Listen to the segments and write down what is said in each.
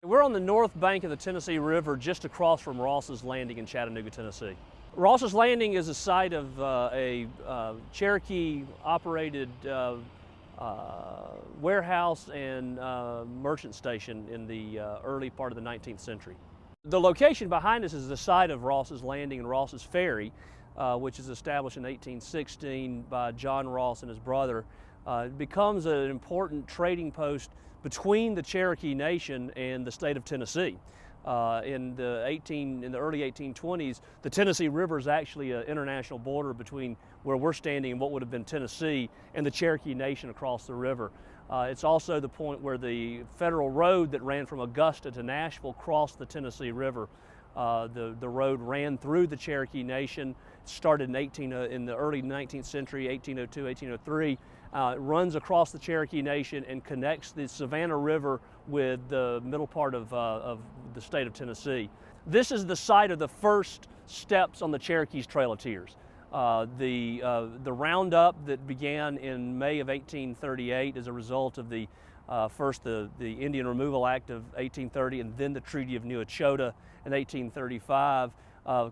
We're on the north bank of the Tennessee River, just across from Ross's Landing in Chattanooga, Tennessee. Ross's Landing is a site of a Cherokee-operated warehouse and merchant station in the early part of the 19th century. The location behind us is the site of Ross's Landing and Ross's Ferry, which is established in 1816 by John Ross and his brother. It becomes an important trading post between the Cherokee Nation and the state of Tennessee. In the early 1820s, the Tennessee River is actually an international border between where we're standing and what would have been Tennessee and the Cherokee Nation across the river. It's also the point where the federal road that ran from Augusta to Nashville crossed the Tennessee River. The road ran through the Cherokee Nation, started in the early 19th century, 1802, 1803. It runs across the Cherokee Nation and connects the Savannah River with the middle part of the state of Tennessee. This is the site of the first steps on the Cherokee's Trail of Tears. The roundup that began in May of 1838 as a result of first the Indian Removal Act of 1830 and then the Treaty of New Echota in 1835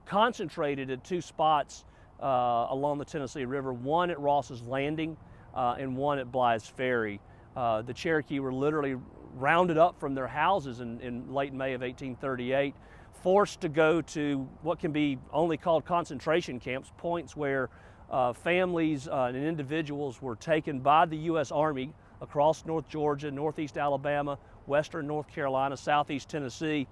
concentrated at two spots along the Tennessee River, one at Ross's Landing and one at Blythe's Ferry. The Cherokee were literally rounded up from their houses in late May of 1838, forced to go to what can be only called concentration camps, points where families and individuals were taken by the U.S. Army across North Georgia, Northeast Alabama, Western North Carolina, Southeast Tennessee,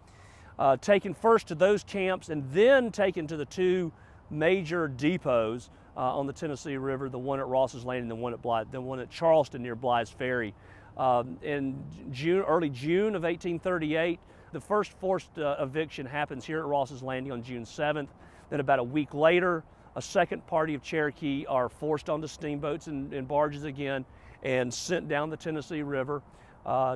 taken first to those camps and then taken to the two major depots on the Tennessee River, the one at Ross's Landing, the one at Charleston near Blythe's Ferry. In early June of 1838, the first forced eviction happens here at Ross's Landing on June 7th. Then about a week later, a second party of Cherokee are forced onto steamboats and barges again and sent down the Tennessee River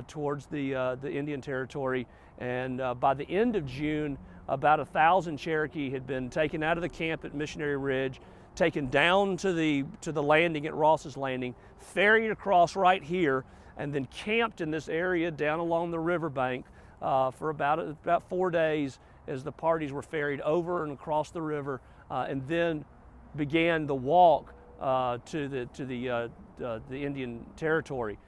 towards the Indian Territory. And by the end of June, about 1,000 Cherokee had been taken out of the camp at Missionary Ridge, taken down to the landing at Ross's Landing, ferried across right here, and then camped in this area down along the riverbank for about 4 days as the parties were ferried over and across the river, and then began the walk to the Indian Territory.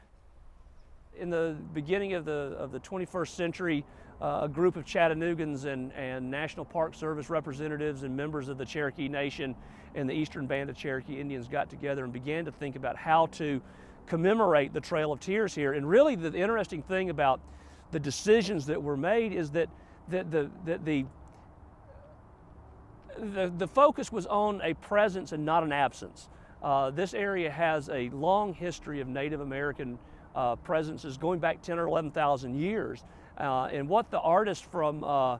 In the beginning of the 21st century, a group of Chattanoogans and National Park Service representatives and members of the Cherokee Nation and the Eastern Band of Cherokee Indians got together and began to think about how to commemorate the Trail of Tears here. And really the interesting thing about the decisions that were made is that the focus was on a presence and not an absence. This area has a long history of Native American presences going back 10 or 11,000 years. And what the artists from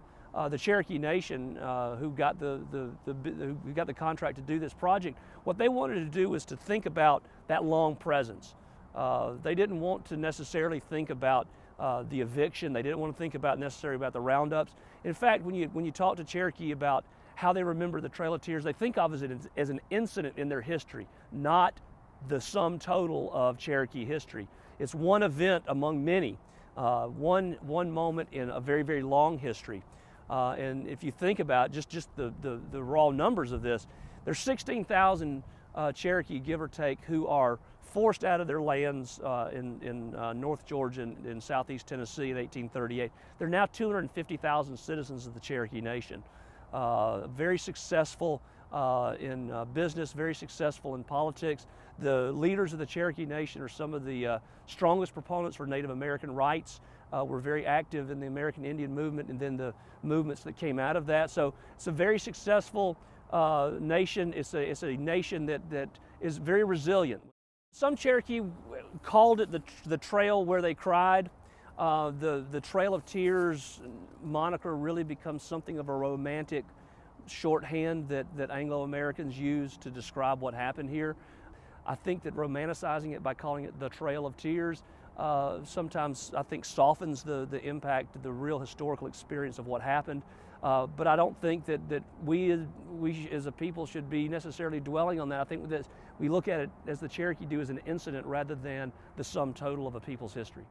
the Cherokee Nation who got the contract to do this project, what they wanted to do was to think about that long presence. They didn't want to necessarily think about the eviction. They didn't want to think necessarily about the roundups. In fact, when you talk to Cherokee about how they remember the Trail of Tears, they think of it as an incident in their history, not the sum total of Cherokee history. It's one event among many, one moment in a very, very long history. And if you think about just the raw numbers of this, there's 16,000 Cherokee, give or take, who are forced out of their lands in North Georgia and Southeast Tennessee in 1838. There are now 250,000 citizens of the Cherokee Nation. Very successful in business, very successful in politics. The leaders of the Cherokee Nation are some of the strongest proponents for Native American rights. Were very active in the American Indian movement and then the movements that came out of that. So it's a very successful nation. It's a nation that is very resilient. Some Cherokee called it the trail where they cried. The Trail of Tears moniker really becomes something of a romantic shorthand that Anglo-Americans use to describe what happened here. I think that romanticizing it by calling it the Trail of Tears sometimes, I think, softens the impact, the real historical experience of what happened. But I don't think that we as a people should be necessarily dwelling on that. I think that we look at it, as the Cherokee do, as an incident rather than the sum total of a people's history.